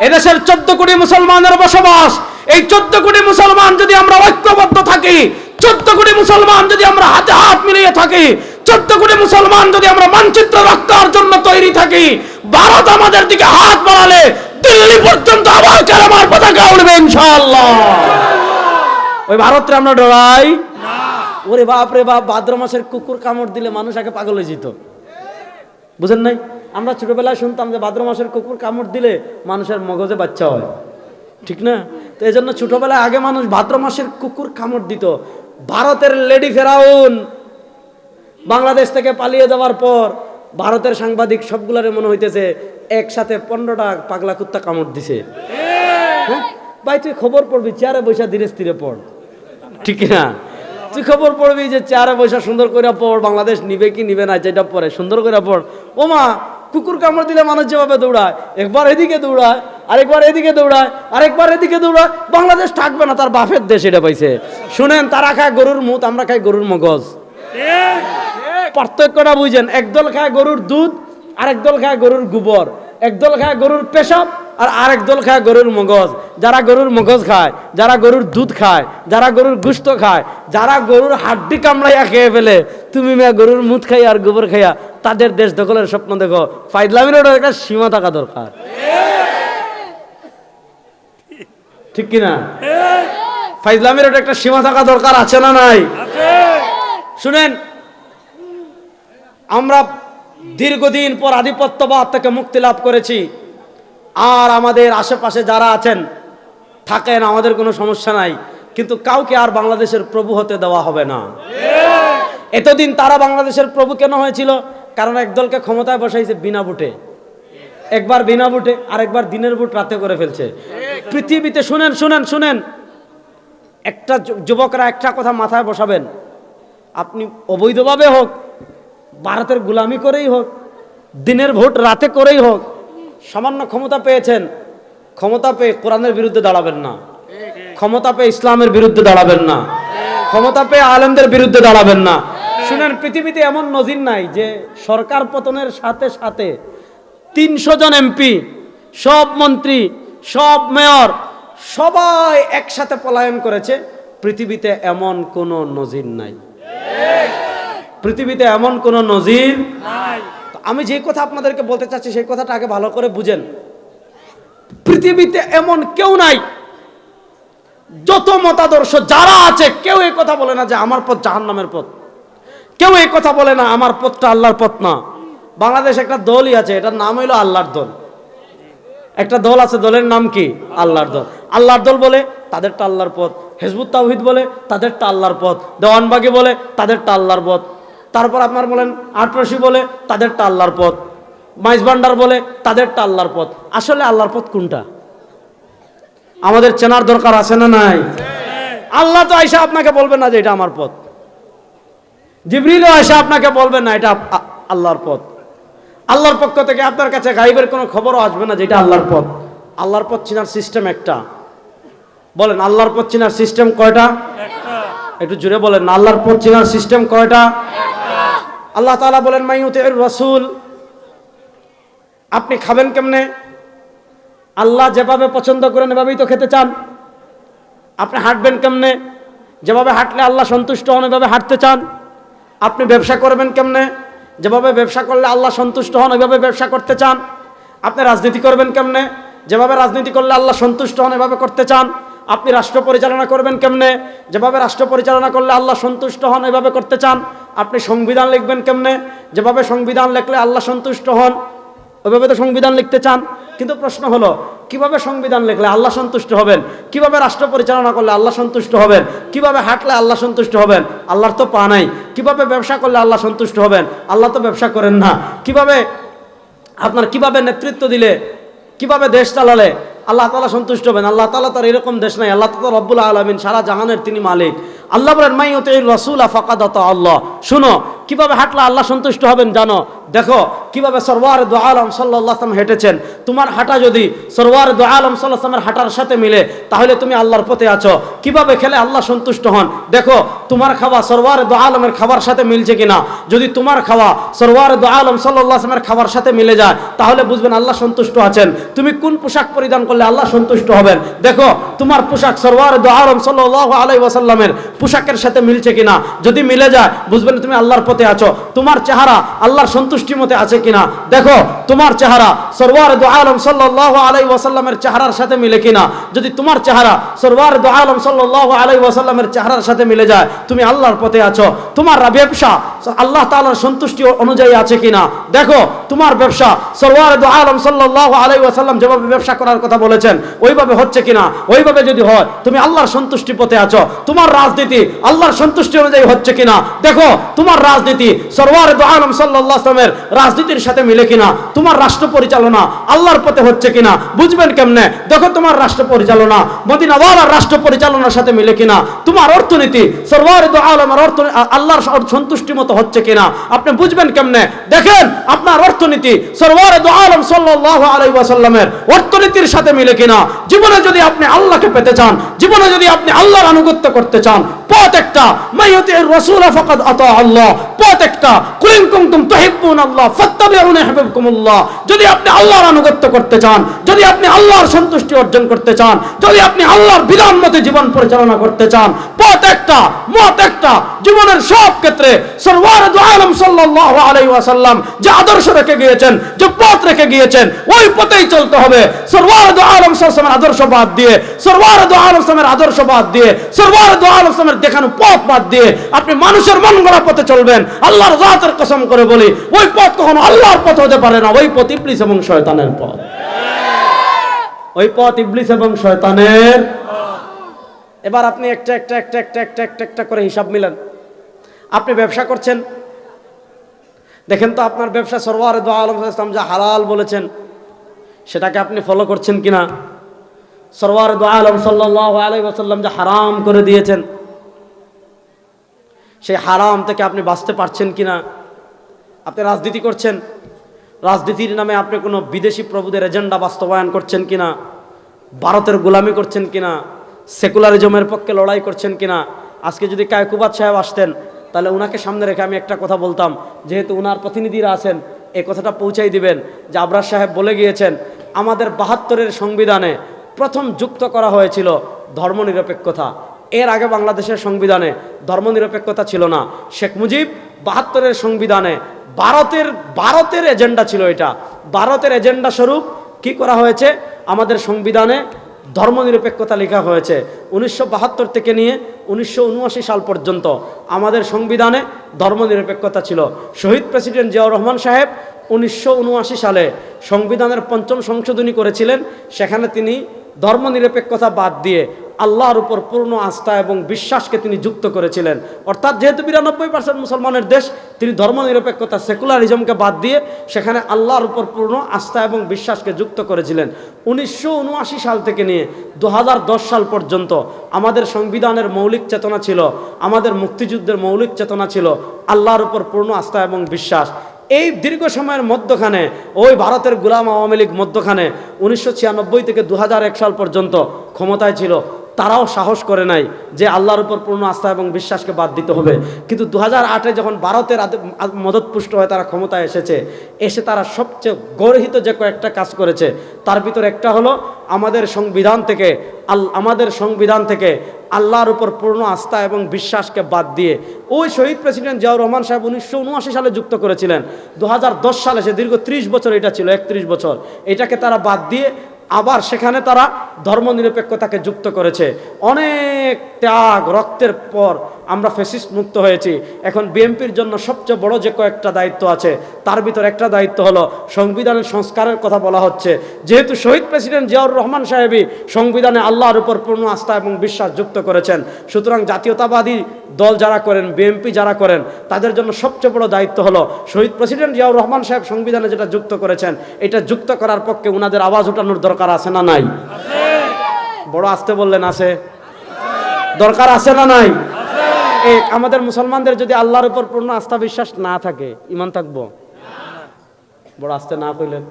এদেশের 14 কোটি মুসলমানের বসবাস। এই 14 কোটি মুসলমান যদি আমরা ঐক্যবদ্ধ থাকি, 14 কোটি মুসলমান যদি আমরা হাতে হাত মিলিয়ে থাকি, 14 কোটি মুসলমান যদি আমরা মানচিত্র রক্ষার জন্য তৈরি থাকি, ভারত আমাদের দিকে হাত বাড়ালে দিল্লি পর্যন্ত আবার কালেমার পতাকা উড়বে ইনশাআল্লাহ। ওই ভারতরে আমরা ডরাই না। ওরে বাপ রে বাপ, ভাদ্র মাসের কুকুর কামড় দিলে মানুষ আগে পাগল হয়ে যেত, বুঝেন নাই? আমরা ছোটবেলায় শুনতাম যে ভাদ্র মাসের কুকুর কামড় দিলে মানুষের মগজে বাচ্চা হয়, ঠিক না? তো এই জন্য ছোটবেলায় আগে মানুষ ভাদ্র মাসের কুকুর কামড় দিত। ভারতের লেডি ফেরাউন বাংলাদেশ থেকে পালিয়ে যাওয়ার পর ভারতের সাংবাদিক সবগুলারে মনে হইতেছে একসাথে 15টা পাগলা কুত্তা কামড় দিছে। হ্যাঁ ভাই, তুই খবর পড়বি, চেয়ারে বৈশা ধীরে স্থিরে পড়, ঠিক না? তুই খবর পড়বি যে চেয়ারে বৈশা সুন্দর করে পড়, বাংলাদেশ নিবে কি নিবে না যেটা পড়ে সুন্দর করে পড়। ও মা, কুকুর কামড় দিলে মানুষ যেভাবে দৌড়ায়, একবার এদিকে দৌড়ায়, আরেকবার এদিকে দৌড়ায়, আরেকবার এদিকে দৌড়ায়, বাংলাদেশ থাকবে না, তার বাপের দেশ এটা পাইছে। শুনেন, তারা খায় গরুর মুত, আমরা খাই গরুর মগজ। পার্থক্যটা বুঝেন, একদল খায় গরুর দুধ, আরেক দল খায় গরুর গোবর, একদল খায় গরুর পেশাব, আর আরেক দল খায় গরুর মগজ। যারা গরুর মগজ খায়, যারা গরুর দুধ খায়, যারা গরুর গুস্ত খায়, যারা গরুর হাড্ডি কামড়াইয়া খেয়ে ফেলে, তুমি মেয়া গরুর মুখ খাইয়া আর গোবর খাইয়া তাদের দেশ দখলের স্বপ্ন দেখো। ফাইজলামির একটা সীমা থাকা দরকার, ঠিক কিনা? ফাইজলামির একটা সীমা থাকা দরকার, আছে না নাই? শুনেন, আমরা দীর্ঘদিন পর আধিপত্যবাদ থেকে মুক্তি লাভ করেছি, আর আমাদের আশেপাশে যারা আছেন থাকেন, আমাদের কোনো সমস্যা নাই, কিন্তু কাউকে আর বাংলাদেশের প্রভু হতে দেওয়া হবে না। এতদিন তারা বাংলাদেশের প্রভু কেন হয়েছিল? কারণ একদলকে ক্ষমতায় বসাইছে বিনা ভোটে, একবার বিনা ভোটে, আরেকবার দিনের ভোট রাতে করে ফেলছে পৃথিবীতে। শুনেন শুনেন শুনেন, একটা যুবকরা একটা কথা মাথায় বসাবেন, আপনি অবৈধভাবে হোক, ভারতের গোলামি করেই হোক, দিনের ভোট রাতে করেই হোক, সামান্য ক্ষমতা পেয়েছেন, ক্ষমতা পেয়ে কোরআনের বিরুদ্ধে দাঁড়াবেন না, ক্ষমতা পেয়ে ইসলামের বিরুদ্ধে দাঁড়াবেন না, ক্ষমতা পেয়ে আলেমদের বিরুদ্ধে দাঁড়াবেন না। শুনেন, পৃথিবীতে এমন নজির নাই যে সরকার পতনের সাথে সাথে 300 জন এমপি, সব মন্ত্রী, সব মেয়র সবাই একসাথে পলায়ন করেছে। পৃথিবীতে এমন কোনো নজির নাই, পৃথিবীতে এমন কোনো নজির নাই। আমি যে কথা আপনাদেরকে বলতে চাচ্ছি সেই কথাটা আগে ভালো করে বুঝেন। পৃথিবীতে এমন কেউ নাই, যত মতাদর্শ যারা আছে কেউ এই কথা বলে না যে আমার পথ জাহান্নামের পথ, কেউ এই কথা বলে না আমার পথটা আল্লাহর পথ না। বাংলাদেশ একটা দলই আছে, এটার নাম হইল আল্লাহর দল। একটা দল আছে, দলের নাম কি? আল্লাহর দল। আল্লাহর দল বলে তাদেরটা আল্লাহর পথ, হিজবুত তাওহীদ বলে তাদেরটা আল্লাহর পথ, দেওয়ানবাগি বলে তাদেরটা আল্লাহর পথ, তারপর আপনার বলেন আটরশি বলে তাদেরটা আল্লাহর পথ, মাইজভান্ডার বলে তাদেরটা আল্লাহর পথ। আসলে আল্লাহর পথ কোনটা আমাদের চেনার দরকার আছে না নাই? আল্লাহ তো আয়সা আপনাকে বলবেন না যে এটা আমার পথ, জিবরিলও আয়সা আপনাকে বলবেন না এটা আল্লাহর পথ। আল্লাহর পক্ষ থেকে আপনার কাছে গায়েবের কোনো খবরও আসবে না যেটা আল্লাহর পথ। আল্লাহর পথ চিনার সিস্টেম একটা। বলেন আল্লাহর পথ চিনার সিস্টেম কয়টা? একটু জোরে বলেন, আল্লাহর পথ চিনার সিস্টেম কয়টা? আল্লাহ তাআলা বলেন মাইয়ুতির রাসূল, আপনি খাবেন কেমনে? আল্লাহ যেভাবে পছন্দ করেন এভাবেই তো খেতে চান। আপনি হাঁটবেন কেমনে? যেভাবে হাঁটলে আল্লাহ সন্তুষ্ট হন এভাবে হাঁটতে চান। আপনি ব্যবসা করবেন কেমনে? যেভাবে ব্যবসা করলে আল্লাহ সন্তুষ্ট হন ওইভাবে ব্যবসা করতে চান। আপনি রাজনীতি করবেন কেমনে? যেভাবে রাজনীতি করলে আল্লাহ সন্তুষ্ট হন এভাবে করতে চান। আপনি রাষ্ট্র পরিচালনা করবেন কেমনে? যেভাবে রাষ্ট্র পরিচালনা করলে আল্লাহ সন্তুষ্ট হন এভাবে করতে চান। আপনি সংবিধান লিখবেন কেমনে? যেভাবে সংবিধান লিখলে আল্লাহ সন্তুষ্ট হন ওইভাবে তো সংবিধান লিখতে চান। কিন্তু প্রশ্ন হলো, কিভাবে সংবিধান লিখলে আল্লাহ সন্তুষ্ট হবেন? কিভাবে রাষ্ট্র পরিচালনা করলে আল্লাহ সন্তুষ্ট হবেন? কিভাবে হাঁটলে আল্লাহ সন্তুষ্ট হবেন? আল্লাহর তো পা নাই। কিভাবে ব্যবসা করলে আল্লাহ সন্তুষ্ট হবেন? আল্লাহ তো ব্যবসা করেন না। কিভাবে নেতৃত্ব দিলে, কিভাবে দেশ চালালে আল্লাহ তাআলা সন্তুষ্ট হবেন? আল্লাহ তাআলা তার এরকম দেশ নাই। আল্লাহ তাআলা রব্বুল আলামিন, সারা জাহানের তিনি মালিক। আল্লাহ বলেন মাইয়ুতির রাসূলা ফাকাদ আতা আল্লাহ। শুনো, কিভাবে হাঁটলে আল্লাহ সন্তুষ্ট হবেন জানো? দেখো কিভাবে সরওয়ারে দু আলম সাল্লাল্লাহু আলাইহি ওয়াসাল্লাম হেঁটেছেন। তোমার হাঁটা যদি সরওয়ারে দু আলম সাল্লাল্লাহু আলাইহি ওয়াসাল্লামের হাঁটার সাথে মিলে তাহলে তুমি আল্লাহর পথে আছো। কিভাবে খেলে আল্লাহ সন্তুষ্ট হন? দেখো তোমার খাওয়া সরওয়ারে দু আলমের খাবার সাথে মিলছে কিনা। যদি তোমার খাওয়া সরওয়ারে দু আলম সাল্লাল্লাহু আলাইহি ওয়াসাল্লামের খাবার সাথে মিলে যায় তাহলে বুঝবেন আল্লাহ সন্তুষ্ট আছেন। তুমি কোন পোশাক পরিধান করলে আল্লাহ সন্তুষ্ট হবেন? দেখো তোমার পোশাক সরওয়ারে দু আলম সাল্লাল্লাহু আলাইহি ওয়াসাল্লামের পোশাকের সাথে মিলছে কিনা। যদি মিলে যায় বুঝবেন তুমি আল্লাহর পথে আছো। তোমার চেহারা আল্লাহর সন্তুষ্টির মতে আছে কিনা। দেখো তোমার চেহারা সরওয়ারে দু আলম সাল্লাল্লাহু আলাইহি ওয়াসাল্লামের চেহারার সাথে মিলে কিনা। যদি তোমার চেহারা সরওয়ারে দু আলম সাল্লাল্লাহু আলাইহি ওয়াসাল্লামের চেহারার সাথে মিলে যায় তুমি আল্লাহর পথে আছো। তোমার ব্যবসা আল্লাহ তাআলার সন্তুষ্টি অনুযায়ী আছে কিনা। দেখো তোমার ব্যবসা সরওয়ারে দু আলম সাল্লাল্লাহু আলাইহি ওয়াসাল্লাম যেভাবে ব্যবসা করার কথা বলেছেন ওইভাবে হচ্ছে কিনা। ওইভাবে যদি হয় তুমি আল্লাহর সন্তুষ্টি পথে আছো। তোমার রাজনীতি আল্লাহর সন্তুষ্টি অনুযায়ী হচ্ছে কিনা। দেখো তোমার রাজনীতি সরওয়ারে দু আলম সাল্লাল্লাহু আলাইহি ওয়াসাল্লামের রাজনীতির সাথে মিলে কিনা। তোমার রাষ্ট্র পরিচালনা আল্লাহর পথে হচ্ছে কিনা বুঝবেন কেমনে। দেখো তোমার রাষ্ট্র পরিচালনা মদিনাওয়ালার রাষ্ট্র পরিচালনার সাথে মিলে কিনা। তোমার অর্থনীতি সরওয়ারে দু আলমের আল্লাহর সন্তুষ্টি মতো হচ্ছে কিনা আপনি বুঝবেন কেমনে। দেখেন আপনার অর্থনীতি সরওয়ারে দু আলম সাল্লাল্লাহু আলাইহি ওয়াসাল্লামের অর্থনীতির সাথে মিলে কিনা। জীবনে যদি আপনি আল্লাহকে পেতে চান, জীবনে যদি আপনি আল্লাহর আনুগত্য করতে চান, পথ একটা মাইয়ুতির রাসূলা ফাকাদ আতা আল্লাহ। পথ একটা কুল ইন কুনতুম তুহিব্বুনাল্লাহ ফাত্তাবিউনি ইউহিব্বুকুমুল্লাহ। যদি আপনি আল্লাহর আনুগত্য করতে চান, যদি আপনি আল্লাহর সন্তুষ্টি অর্জন করতে চান, যদি আপনি আল্লাহর বিধান মতে জীবন পরিচালনা করতে চান, পথ একটা মত একটা। জীবনের সব ক্ষেত্রে সরওয়ারে দু আলম সাল্লাল্লাহু আলাইহি ওয়াসাল্লাম যে আদর্শ রেখে গিয়েছেন, যে পথ রেখে গিয়েছেন ওই পথেই চলতে হবে। সরওয়ারে দু আলম সাল্লাল্লাহু আলাইহি ওয়াসাল্লামের আদর্শ বাদ দিয়ে, সরওয়ারে দু আলম সাল্লামের আদর্শ বাদ দিয়ে, সরওয়ারে দু আলম সাল্লামের দেখানো পথ বাদ দিয়ে আপনি মানুষের মন গড়া পথে চলবেন, আল্লাহর জাতের কসম করে বলি ওই পথ কখনো আল্লাহর পথ হতে পারে না। ওই পথ ইবলিস এবং শয়তানের পথ। ওই পথ ইবলিস এবং শয়তানের। এবার আপনি একটা করে হিসাব মিলান। আপনি ব্যবসা করছেন, দেখেন তো আপনার ব্যবসা সরওয়ারে দু আলম সাল্লাল্লাহু আলাইহি ওয়াসাল্লাম যা হালাল বলেছেন সেটাকে আপনি ফলো করছেন কিনা। সরওয়ার দু আলম সাল্লাল্লাহু আলাইহি ওয়াসাল্লাম যে হারাম করে দিয়েছেন, সেই হারাম থেকে আপনি বাঁচতে পারছেন কিনা? আপনি রাজনীতি করছেন, রাজনীতির নামে আপনি কোনো বিদেশি প্রভুদের এজেন্ডা বাস্তবায়ন করছেন কিনা, ভারতের গোলামি করছেন কিনা, সেকুলারিজমের পক্ষে লড়াই করছেন কিনা। আজকে যদি কায়কুবাদ সাহেব আসতেন, তাহলে ওনাকে সামনে রেখে আমি একটা কথা বলতাম, যেহেতু ওনার প্রতিনিধিরা আছেন, এই কথাটা পৌঁছাই দিবেন যে আবরার সাহেব বলে গিয়েছেন, আমাদের ৭২-এর সংবিধানে প্রথম যুক্ত করা হয়েছিল ধর্মনিরপেক্ষতা। এর আগে বাংলাদেশের সংবিধানে ধর্মনিরপেক্ষতা ছিল না। শেখ মুজিব ৭২-এর সংবিধানে ভারতের এজেন্ডা ছিল, এটা ভারতের এজেন্ডা স্বরূপ কি করা হয়েছে, আমাদের সংবিধানে ধর্মনিরপেক্ষতা লেখা হয়েছে। ১৯৭২ থেকে নিয়ে ১৯৭৯ সাল পর্যন্ত আমাদের সংবিধানে ধর্মনিরপেক্ষতা ছিল। শহীদ প্রেসিডেন্ট জিয়াউর রহমান সাহেব ১৯৭৯ সালে সংবিধানের ৫ম সংশোধনী করেছিলেন। সেখানে তিনি ধর্মনিরপেক্ষতা বাদ দিয়ে আল্লাহর উপর পূর্ণ আস্থা এবং বিশ্বাসকে তিনি যুক্ত করেছিলেন। অর্থাৎ যেহেতু ৯২% মুসলমানের দেশ, তিনি ধর্মনিরপেক্ষতা সেকুলারিজমকে বাদ দিয়ে সেখানে আল্লাহর উপর পূর্ণ আস্থা এবং বিশ্বাসকে যুক্ত করেছিলেন। ১৯৭৯ সাল থেকে নিয়ে ২০১০ সাল পর্যন্ত আমাদের সংবিধানের মৌলিক চেতনা ছিল, আমাদের মুক্তিযুদ্ধের মৌলিক চেতনা ছিল আল্লাহর উপর পূর্ণ আস্থা এবং বিশ্বাস। এই দীর্ঘ সময়ের মধ্যখানে ওই ভারতের গোলাম আওয়ামী লীগ মধ্যখানে ১৯৯৬ থেকে ২০০১ সাল পর্যন্ত ক্ষমতায় ছিল। তারাও সাহস করে নাই যে আল্লাহর উপর পূর্ণ আস্থা এবং বিশ্বাসকে বাদ দিতে হবে। কিন্তু 2008-এ যখন ভারতের মদতপুষ্ট হয়ে তারা ক্ষমতায় এসে তারা সবচেয়ে গর্হিত যে কয়েকটা কাজ করেছে, তার ভিতরে একটা হলো আমাদের সংবিধান থেকে আল্লাহর উপর পূর্ণ আস্থা এবং বিশ্বাসকে বাদ দিয়ে ওই শহীদ প্রেসিডেন্ট জিয়াউর রহমান সাহেব ১৯৭৯ সালে যুক্ত করেছিলেন। ২০১০ সালে সে দীর্ঘ ৩০ বছর এটা ছিল, ৩১ বছর, এটাকে তারা বাদ দিয়ে আবার সেখানে তারা ধর্মনিরপেক্ষতাকে যুক্ত করেছে। অনেক ত্যাগ রক্তের পর আমরা ফ্যাসিস্ট মুক্ত হয়েছি। এখন বিএনপির জন্য সবচেয়ে বড় যে কয়েকটা দায়িত্ব আছে, তার ভিতর একটা দায়িত্ব হলো সংবিধানের সংস্কারের কথা বলা হচ্ছে। যেহেতু শহীদ প্রেসিডেন্ট জিয়াউর রহমান সাহেবই সংবিধানে আল্লাহর উপর পূর্ণ আস্থা এবং বিশ্বাস যুক্ত করেছেন, সুতরাং জাতীয়তাবাদী দল যারা করেন, বিএনপি যারা করেন, তাদের জন্য সবচেয়ে বড় দায়িত্ব হলো শহীদ প্রেসিডেন্ট জিয়াউর রহমান সাহেব সংবিধানে যেটা যুক্ত করেছেন, এটা যুক্ত করার পক্ষে ওনাদের আওয়াজ ওঠানোর দরকার আছে না নাই? বড় আসতে বললেন আছে, দরকার আছে না নাই? আমাদের মুসলমানদের যদি আল্লাহর উপর পূর্ণ আস্থা বিশ্বাস না থাকে, ঈমান থাকবো? বড় আসতে না কইলেন।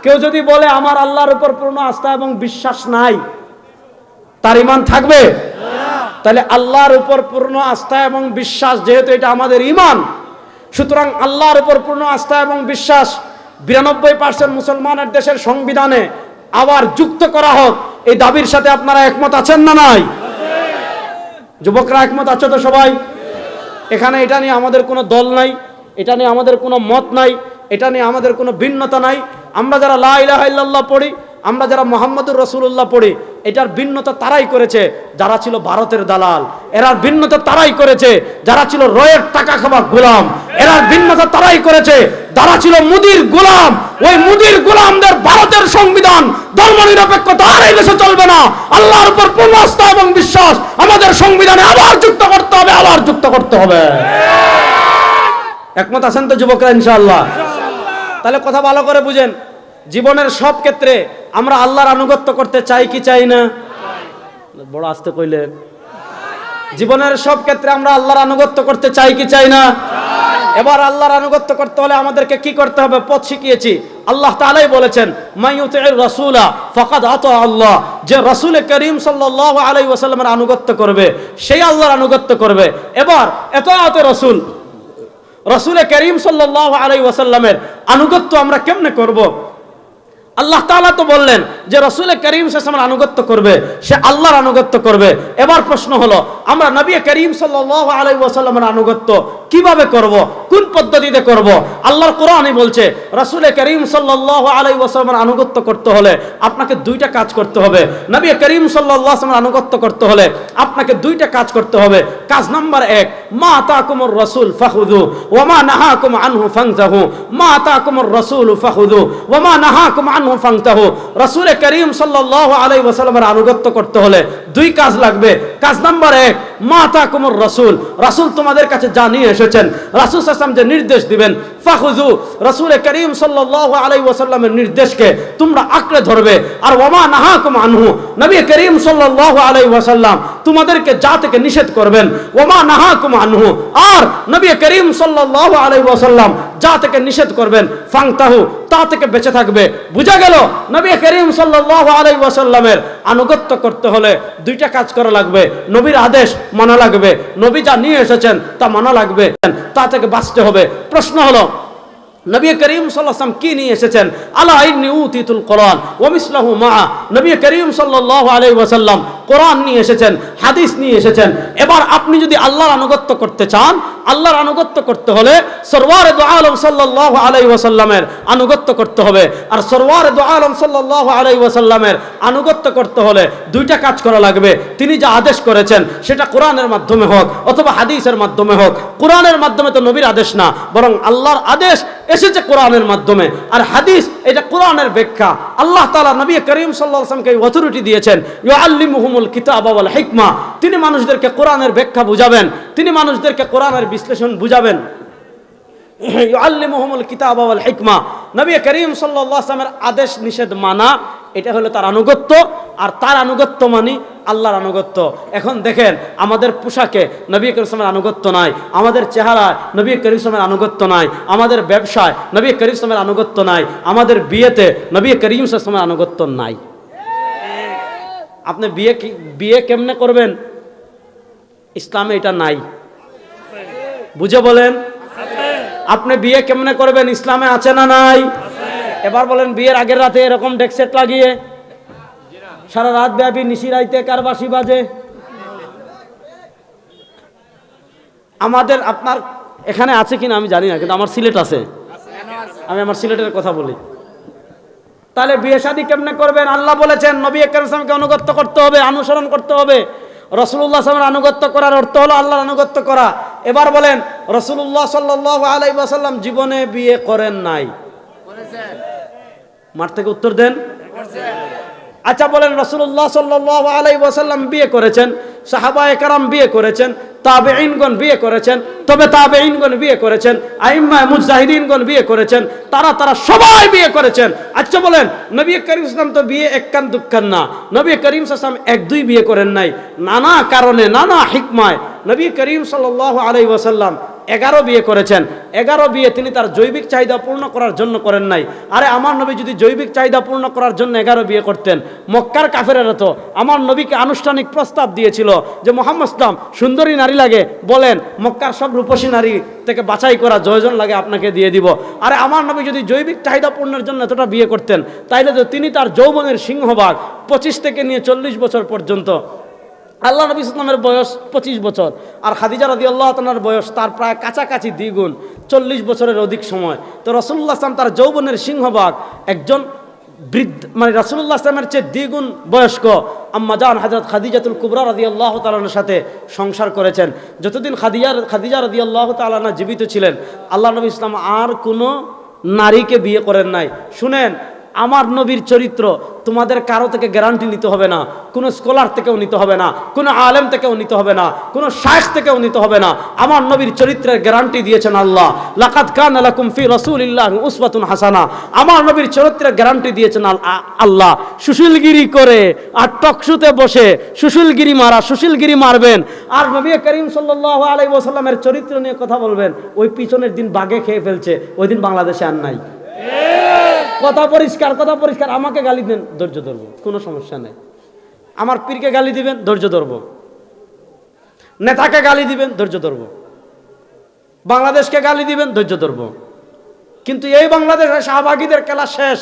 কেউ যদি বলে আমার আল্লাহর উপর পূর্ণ আস্থা এবং বিশ্বাস নাই, তার ঈমান থাকবে? তাহলে আল্লাহর উপর পূর্ণ আস্থা এবং বিশ্বাস, যেহেতু এটা আমাদের ঈমান, সুতরাং আল্লাহর উপর পূর্ণ আস্থা এবং বিশ্বাস ৯২% মুসলমানের দেশের সংবিধানে আবার যুক্ত করা হোক, এই দাবির সাথে আপনারা একমত আছেন না নাই? যুবকরা একমত আছে তো সবাই? এখানে এটা নিয়ে আমাদের কোনো দল নাই, এটা নিয়ে আমাদের কোনো মত নাই, এটা নিয়ে আমাদের কোনো ভিন্নতা নাই। আমরা যারা লা ইলাহা ইল্লাল্লাহ পড়ি, আমরা যারা মুহাম্মাদুর রাসূলুল্লাহ পড়ি, এটার ভিন্নতা তারাই করেছে যারা ছিল ভারতের দালাল। এরার ভিন্নতা তারাই করেছে যারা ছিল রয়ের টাকা খাওয়া গোলাম। এরার ভিন্নতা তারাই করেছে যারা ছিল মুদির গোলাম। ওই মুদির গোলামদের ভারতের সংবিধান ধর্মনিরপেক্ষতা আর এই দেশে চলবে না। আল্লাহর উপর পূর্ণ আস্থা এবং বিশ্বাস আমাদের সংবিধানে আবার যুক্ত করতে হবে, আবার যুক্ত করতে হবে। একমত আছেন তো যুবকরা? ইনশাআল্লাহ। তাহলে কথা ভালো করে বুঝেন, জীবনের সব ক্ষেত্রে আমরা আল্লাহর আনুগত্য করতে চাই কি চাই না? বড় আস্তে কইলেন। জীবনের সব ক্ষেত্রে আমরা আল্লাহর আনুগত্য করতে চাই কি চাই না? এবার আল্লাহর আনুগত্য করতে হলে আমাদেরকে কি করতে হবে? পথ শিখিয়েছি। আল্লাহ তাআলাই বলেছেন, মাইয়ুতির রাসূলা ফাকাদ আতা আল্লাহ, যে রাসূল করিম সাল্লাল্লাহু আলাইহি ওয়াসাল্লামের আনুগত্য করবে সেই আল্লাহর আনুগত্য করবে। এবার ইতাআতে রাসূল, রাসূল করিম সাল্লাল্লাহু আলাইহি ওয়াসাল্লামের আনুগত্য আমরা কেমনে করব? আল্লাহ তাআলা তো বললেন যে রাসূল করিম সাল্লাল্লাহু আলাইহি ওয়াসাল্লামের আনুগত্য করবে, সে আল্লাহর আনুগত্য করবে। এবার প্রশ্ন হলো, আমরা নবী করিম সাল্লাল্লাহু আলাইহি ওয়াসাল্লামের আনুগত্য কিভাবে করব, কোন পদ্ধতিতে করব? আল্লাহর কোরআনই বলছে রাসূল করিম সাল্লাল্লাহু আলাইহি ওয়াসাল্লামের আনুগত্য করতে হলে আপনাকে দুইটা কাজ করতে হবে। নবী করিম সাল্লাল্লাহু আলাইহি ওয়াসাল্লামের আনুগত্য করতে হলে আপনাকে দুইটা কাজ করতে হবে। কাজ নাম্বার 1, মা আতাকুমুর রাসূল ফাখুযু ওয়া মা নাহাকুম আনহু ফানতাহু। মা আতাকুমুর রাসূল ফাখুযু ওয়া মা নাহাকুম আনহু ফানতাহু। রাসূল করিম সাল্লাল্লাহু আলাইহি ওয়াসাল্লামের আনুগত্য করতে হলে দুই কাজ লাগবে। কাজ নাম্বার 1, মা আতাকুমুর রাসূল, রাসূল তোমাদের কাছে যা নিয়ে এসেছেন, রাসূল সাল্লাল্লাহু আলাইহি ওয়াসাল্লাম যে নির্দেশ দিবেন, ফাখুযু, রাসূল করিম সাল্লাল্লাহু আলাইহি ওয়াসাল্লামের নির্দেশকে তোমরা আঁকড়ে ধরবে। আর ওয়ামা নাহাকুম আনহু, নবী করিম সাল্লাল্লাহু আলাইহি ওয়াসাল্লাম তোমাদেরকে যা থেকে নিষেধ করবেন, ওয়ামা নাহাকুম আনহু, আর নবী করিম সাল্লাল্লাহু আলাইহি ওয়াসাল্লাম যা থেকে নিষেধ করবেন, ফাংতাহু, তা থেকে বেঁচে থাকবে। বুঝা গেল নবী করিম সাল্লাল্লাহু আলাইহি ওয়াসাল্লামের আনুগত্য করতে হলে দুইটা কাজ করা লাগবে। নবীর আদেশ মানা লাগবে, নবী যা নিয়ে এসেছেন তা মানা লাগবে, তা থেকে বাঁচতে হবে। প্রশ্ন হলো নবী করিম সাল্লাল্লাহু আলাইহি ওয়াসাল্লাম কি নিয়ে এসেছেন? আলা ইন্নী উতিতুল কোরআন ওয়া মিসলাহু মাআ, নবী করিম সাল্লাল্লাহু আলাইহি ওয়াসাল্লাম কোরআন নিয়ে এসেছেন, হাদিস নিয়ে এসেছেন। এবার আপনি যদি আল্লাহর আনুগত্য করতে চান, আল্লাহর আনুগত্য করতে হলে সরওয়ারে দু আলম সাল্লাল্লাহু আলাইহি ওয়াসাল্লামের আনুগত্য করতে হবে। আর সরওয়ারে দু আলম সাল্লাল্লাহু আলাইহি ওয়াসাল্লামের আনুগত্য করতে হলে দুইটা কাজ করা লাগবে। তিনি যা আদেশ করেছেন সেটা কোরআনের মাধ্যমে হোক অথবা হাদিসের মাধ্যমে হোক। কোরআনের মাধ্যমে তো নবীর আদেশ না, বরং আল্লাহর আদেশ এসেছে কোরআনের মাধ্যমে, আর হাদিস এটা কোরআনের ব্যাখ্যা। আল্লাহ তাআলা নবী করিম সাল্লাল্লাহু আলাইহি ওয়াসাল্লামকে অথরিটি দিয়েছেন, ইউআল্লিমুহুমুল কিতাব ওয়াল হিকমা, তিনি মানুষদেরকে কোরআনের ব্যাখ্যা বুঝাবেন, তিনি মানুষদেরকে কোরআনের বিশ্লেষণ বুঝাবেন। ইউআল্লিমুহুমুল কিতাব ওয়াল হিকমা, নবী করিম সাল্লাল্লাহু আলাইহি ওয়াসাল্লামের আদেশ নিষেধ মানা, এটা হলো তার আনুগত্য। আর তার আনুগত্য মানে আল্লাহর আনুগত্য। এখন দেখেন আমাদের পোশাকে নবী করিম সাল্লাল্লাহু আলাইহি ওয়াসাল্লামের আনুগত্য নাই, আমাদের চেহারায় নবী করিম সাল্লাল্লাহু আলাইহি ওয়াসাল্লামের আনুগত্য নাই, আমাদের ব্যবসায় নবী করিম সাল্লাল্লাহু আলাইহি ওয়াসাল্লামের আনুগত্য নাই, আমাদের বিয়েতে নবী করিম সাল্লাল্লাহু আলাইহি ওয়াসাল্লামের আনুগত্য নাই। আপনি বিয়ে কেমনে করবেন? ইসলামে এটা নাই। বুঝে বলেন, আপনি বিয়ে কেমনে করবেন? ইসলামে আছে না নাই? এবার বলেন, বিয়ের আগের রাতে এরকম ডেক সেট লাগিয়ে সারা রাত ব্যাপী নিশি রাইতে কার বাঁশি বাজে? আমাদের আপনার এখানে আছে কিনা আমি জানি না, কিন্তু আমার সিলেট আছে, আমি আমার সিলেটের কথা বলি। তাহলে বিয়ে শাদী কেমনে করবেন? আল্লাহ বলেছেন নবী করিম সাল্লাল্লাহু আলাইহি ওয়াসাল্লামকে অনুগত্য করতে হবে, অনুসরণ করতে হবে। রাসূলুল্লাহ সাল্লাল্লাহু আলাইহি ওয়াসাল্লামের আনুগত্য করার অর্থ হলো আল্লাহর আনুগত্য করা। এবার বলেন, রাসূলুল্লাহ সাল্লাল্লাহু আলাইহি ওয়াসাল্লাম জীবনে বিয়ে করেন নাই? মাঠ থেকে উত্তর দেন। আচ্ছা বলেন, রাসূলুল্লাহ সাল্লাল্লাহু আলাইহি ওয়াসাল্লাম বিয়ে করেছেন, সাহাবায়ে কেরাম বিয়ে করেছেন, তাবেঈনগণ বিয়ে করেছেন, তবে তাবেঈনগণ বিয়ে করেছেন, আইম্মা মুজতাহিদিনগণ বিয়ে করেছেন, তারা সবাই বিয়ে করেছেন। আচ্ছা বলেন, নবী করিম সাল্লাল্লাহু আলাইহি ওয়াসাল্লাম তো বিয়ে এক কান দুক্কান না, নবী করিম সাল্লাল্লাহু আলাইহি ওয়াসাল্লাম এক দুই বিয়ে করেন নাই, নানা কারণে নানা হিকমায় নবী করিম সাল্লাল্লাহু আলাইহি ওয়াসাল্লাম 11 বিয়ে করেছেন। 11 বিয়ে তিনি তার জৈবিক চাহিদা পূর্ণ করার জন্য করেন নাই। আরে আমার নবী যদি জৈবিক চাহিদা পূর্ণ করার জন্য 11 বিয়ে করতেন, মক্কার কাফেরেরা তো আমার নবীকে আনুষ্ঠানিক প্রস্তাব দিয়েছিল যে মুহাম্মদ ইসলাম সুন্দরী নারী লাগে বলেন, মক্কার সব রূপসী নারী থেকে বাছাই করা জয়জন লাগে আপনাকে দিয়ে দিব। আরে আমার নবী যদি জৈবিক চাহিদা পূর্ণের জন্য এতটা বিয়ে করতেন, তাইলে তো তিনি তার যৌবনের সিংহভাগ 25 থেকে নিয়ে 40 বছর পর্যন্ত, আল্লাহ নবী ইসলামের বয়স 25 বছর, আর খাদিজা রাদিয়াল্লাহু তাআলার বয়স তার প্রায় কাছাকাছি দ্বিগুণ, 40 বছরের অধিক সময়। তো রাসূলুল্লাহ সাল্লাল্লাহু আলাইহি ওয়াসাল্লাম তার যৌবনের সিংহভাগ একজন বৃদ্ধ, মানে রাসূলুল্লাহ সাল্লাল্লাহু আলাইহি ওয়াসাল্লামের চেয়ে দ্বিগুণ বয়স্ক আম্মা জান হযরত খাদিজাতুল কুবরা রাদিয়াল্লাহু তাআলার সাথে সংসার করেছেন। যতদিন খাদিজা রাদিয়াল্লাহু তাআলা জীবিত ছিলেন, আল্লাহ নবী ইসলাম আর কোনো নারীকে বিয়ে করেন নাই। শুনেন, আমার নবীর চরিত্র তোমাদের কারো থেকে গ্যারান্টি নিতে হবে না, কোনো স্কলার থেকেও নিতে হবে না, কোনো আলেম থেকেও নিতে হবে না, কোনো শায়েখ থেকেও নিতে হবে না। আমার নবীর চরিত্রের গ্যারান্টি দিয়েছেন আল্লাহ। লাকাদ কানা লাকুম ফি রাসূলিল্লাহি উসওয়াতুন হাসানা, আমার নবীর চরিত্রের গ্যারান্টি দিয়েছেন আল্লাহ। সুশীলগিরি করে আর টকশুতে বসে সুশীলগিরি মারবেন আর নবী করিম সাল্লাল্লাহু আলাইহি ওয়াসাল্লামের চরিত্র নিয়ে কথা বলবেন, ওই পিছনের দিন বাগে খেয়ে ফেলছে, ওই দিন বাংলাদেশে আর নাই। কথা পরিষ্কার। আমাকে গালি দেন, ধৈর্য ধরবো, কোনো সমস্যা নেই। আমার পীরকে গালি দিবেন, ধৈর্য ধরবো। নেতাকে গালি দিবেন, ধৈর্য ধরবো। বাংলাদেশকে গালি দিবেন, ধৈর্য ধরবো। কিন্তু এই বাংলাদেশের শাহবাগীদের খেলা শেষ।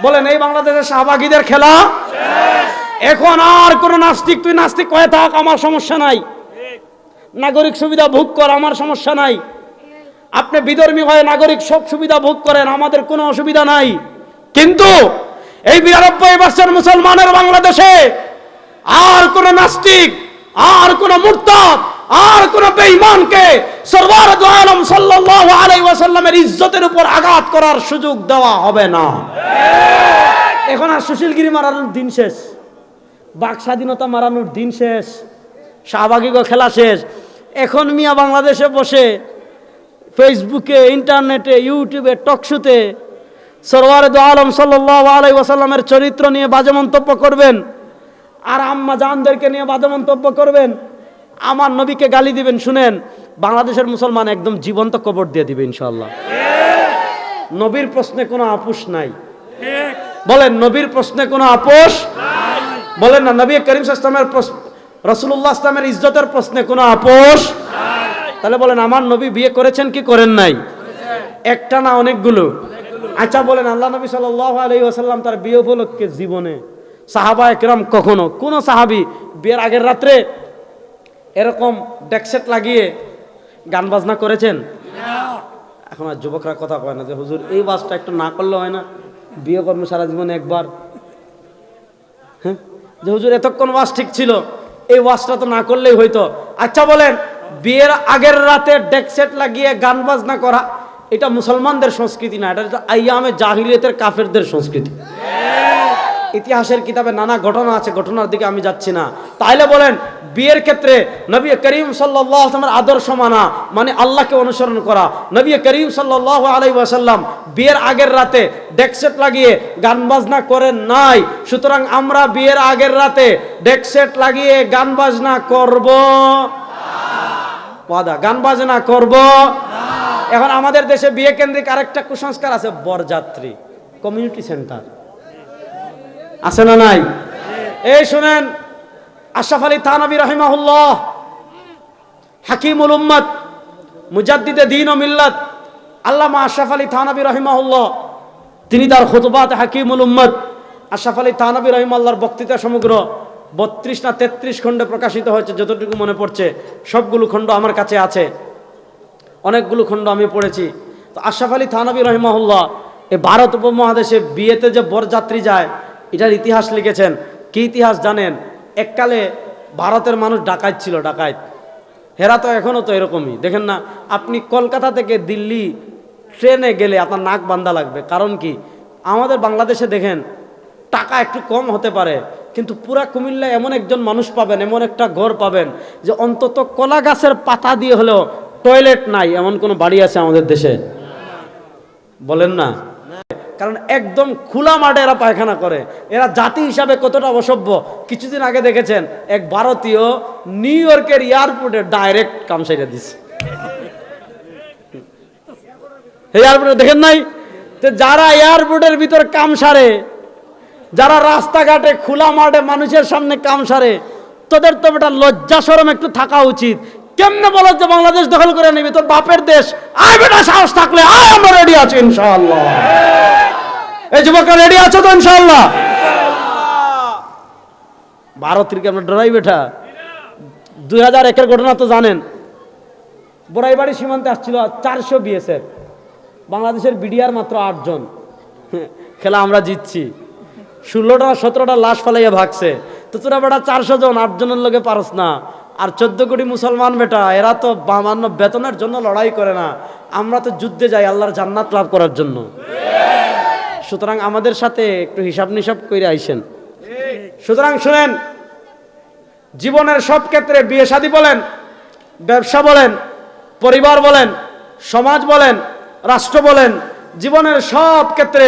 বলেন, এই বাংলাদেশের শাহবাগীদের খেলা শেষ। এখন আর কোন নাস্তিক, তুই নাস্তিক হয়ে থাক, আমার সমস্যা নাই। নাগরিক সুবিধা ভোগ কর, আমার সমস্যা নাই। আপনি বিধর্মী হয়ে নাগরিক সব সুবিধা ভোগ করেন, আমাদের কোনো অসুবিধা নাই। কিন্তু এই 92% মুসলমানের বাংলাদেশে আর কোন নাস্তিক, আর কোন মুরতাদ, আর কোন বেঈমানকে সরওয়ার দু আলম সাল্লাল্লাহু আলাইহি ওয়াসাল্লামের ইজ্জতের উপর আঘাত করার সুযোগ দেওয়া হবে না। এখন আর সুশীলগিরি মারানোর দিন শেষ, বাক স্বাধীনতা মারানোর দিন শেষ, শাহবাগীগ খেলা শেষ। এখন মিয়া বাংলাদেশে বসে ফেসবুকে, ইন্টারনেটে, ইউটিউবে, টকশোতে সরওয়ারে দু আলম সাল্লাল্লাহু আলাইহি ওয়াসাল্লামের চরিত্র নিয়ে বাজে মন্তব্য করবেন, আর আম্মা জানদেরকে নিয়ে বাজে মন্তব্য করবেন, আমার নবীকে গালি দিবেন। শুনেন, বাংলাদেশের মুসলমান একদম জীবন্ত কবর দিয়ে দিবে ইনশাআল্লাহ। নবীর প্রশ্নে কোনো আপোষ নাই। বলেন, নবীর প্রশ্নে কোনো আপোষ বলেন না। নবী করিম সাল্লাল্লাহু আলাইহি ওয়াসাল্লামের রাসূলুল্লাহ ইসলামের ইজ্জতের প্রশ্নে কোনো আপোষ। তাহলে বলেন, আমার নবী বিয়ে করেছেন কি করেন নাই? একটা না অনেকগুলো। আচ্ছা বলেন, আল্লাহ নবী সাল্লাল্লাহু আলাইহি ওয়াসাল্লাম তার বিয়ে উপলক্ষে জীবনে সাহাবায়ে কেরাম কখনো কোন সাহাবী বিয়ের আগের রাত্রে এরকম ডেকসেট লাগিয়ে গান বাজনা করেছেন? এখন আর যুবকরা কথা কয় না যে হুজুর এই বাজটা একটু না করলে হয় না, বিয়ে কর্ম সারা জীবনে একবার। হ্যাঁ, যে হুজুর এতক্ষণ ওয়াজ ঠিক ছিল, এই ওয়াজটা তো না করলেই হইতো। আচ্ছা বলেন, বিয়ের আগের রাতে ডেকসেট লাগিয়ে গান বাজনা করা এটা মুসলমানদের সংস্কৃতি না, এটা আইয়ামে জাহিলিয়াতের কাফেরদের সংস্কৃতি। ইতিহাসের কিতাবে নানা ঘটনা আছে, ঘটনার দিকে আমি যাচ্ছি না। তাইলে বলেন, বিয়ের ক্ষেত্রে নবী করিম সাল্লাল্লাহু আলাইহি ওয়াসাল্লামের আদর্শ মানা মানে আল্লাহকে অনুসরণ করা। নবী করিম সাল্লাল্লাহু আলাইহি ওয়াসাল্লাম বিয়ের আগের রাতে ডেকসেট লাগিয়ে গান বাজনা করেন নাই। সুতরাং আমরা বিয়ের আগের রাতে ডেকসেট লাগিয়ে গান বাজনা করব না, গান বাজনা করব না। এখন আমাদের দেশে বিয়ে কেন্দ্রিক আরেকটা কুসংস্কার আছে, বরযাত্রী, কমিউনিটি সেন্টার আছে না নাই? এই শুনেন, আশরাফ আলী থানভী রাহিমাহুল্লাহ, হাকিমুল উম্মত, মুজাদ্দিদে দ্বীন ও মিল্লাত, আল্লামা আশরাফ আলী থানভী রাহিমাহুল্লাহ, তিনি তার খুতবাত হাকিমুল উম্মত আশরাফ আলী থানভী রাহিমাহুল্লাহর বক্তৃতা সমগ্র 32 না 33 খণ্ডে প্রকাশিত হয়েছে, যতটুকু মনে পড়ছে। সবগুলো খণ্ড আমার কাছে আছে, অনেকগুলো খণ্ড আমি পড়েছি। তো আশরাফ আলী থানভী রাহিমাহুল্লাহ এই ভারত উপমহাদেশে বিয়েতে যে বরযাত্রী যায় এটার ইতিহাস লিখেছেন। কি ইতিহাস জানেন? এককালে ভারতের মানুষ ডাকাত ছিল, ডাকাত। হেরা তো এখনও তো এরকমই। দেখেন না, আপনি কলকাতা থেকে দিল্লি ট্রেনে গেলে আপনার নাক বান্ধা লাগবে। কারণ কি, আমাদের বাংলাদেশে দেখেন টাকা একটু কম হতে পারে, কিন্তু পুরা কুমিল্লায় এমন একজন মানুষ পাবেন, এমন একটা ঘর পাবেন যে অন্তত কলা গাছের পাতা দিয়ে হলেও টয়লেট নাই এমন কোনো বাড়ি আছে আমাদের দেশে? বলেন না। কারণ একদম খোলা মাঠে এরা পায়খানা করে। এরা জাতি হিসাবে কতটা অসভ্য। কিছুদিন আগে দেখেছেন এক ভারতীয় নিউ ইয়র্কের এয়ারপোর্টে ডাইরেক্ট কাম সাইরা দিচ্ছে। এয়ারপোর্টে দেখেন নাই? তো যারা এয়ারপোর্টের ভিতর কাম সারে, যারা রাস্তাঘাটে খোলা মাঠে মানুষের সামনে কাম সারে, তোদের তো বেটা লজ্জা শরম একটু থাকা উচিত। কেমনে বলো যে বাংলাদেশ দখল করে নিবি? তোর বাপের দেশ, আয় বেটা, সাহস থাকলে আয়, আমরা রেডি আছি ইনশাআল্লাহ। এই যুবকরা রেডি আছো তো ইনশাআল্লাহ? ভারতের কি আমরা ডরাই বেটা? 2001-এর ঘটনা তো জানেন। বড়াইবাড়ি সীমান্তে আসছিল 400 বিএসএফ, বাংলাদেশের বিডিআর মাত্র 8 জন। খেলা আমরা জিতছি, 16টা 17টা লাশ ফালাইয়া ভাগছে। তো তোরা বেটা 400 জন, 8 জনের লোকে পারস না। আর 14 কোটি মুসলমান বেটা, এরা তো সামান্য বেতনের জন্য লড়াই করে না। আমরা তো যুদ্ধে যাই আল্লাহর জান্নাত লাভ করার জন্য। সুতরাং আমাদের সাথে একটু হিসাব নিসাব করে আইসেন। সুতরাং শুনেন, জীবনের সব ক্ষেত্রে বিয়ে শাদী বলেন, ব্যবসা বলেন, পরিবার বলেন, সমাজ বলেন, রাষ্ট্র বলেন, জীবনের সব ক্ষেত্রে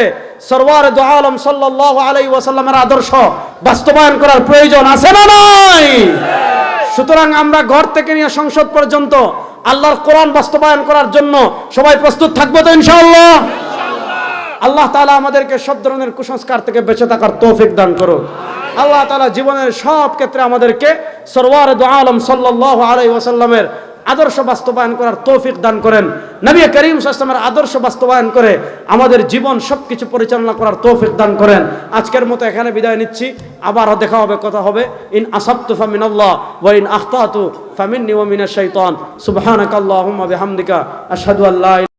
সরওয়ারে দু আলম সাল্লাল্লাহু আলাইহি ওয়াসাল্লামের আদর্শ বাস্তবায়ন করার প্রয়োজন আছে না নাই? সুতরাং আমরা ঘর থেকে নিয়ে সংসদ পর্যন্ত আল্লাহর কোরআন বাস্তবায়ন করার জন্য সবাই প্রস্তুত থাকবো তো ইনশাআল্লাহ? আল্লাহ তাআলা আমাদেরকে সব ধরনের কুসংস্কার থেকে বেঁচে থাকার তৌফিক দান করুন। আল্লাহ তাআলা জীবনের সব ক্ষেত্রে আমাদেরকে সরওয়ারে দু আলম সাল্লাল্লাহু আলাইহি ওয়াসাল্লামের আদর্শ বাস্তবায়ন করার তৌফিক দান করেন। নবী করিম সাল্লাল্লাহু আলাইহি ওয়াসাল্লামের আদর্শ বাস্তবায়ন করে আমাদের জীবন সবকিছু পরিচালনা করার তৌফিক দান করেন। আজকের মতো এখানে বিদায় নিচ্ছি। আবারও দেখা হবে, কথা হবে। ইন আসাবতু ফামিনাল্লাহ ওয়া ইন আখতাতু ফামিন্নি ওয়া মিনাশ শাইতান। সুবহানাকাল্লাহুম্মা বিহামদিকা আশহাদু আল্লা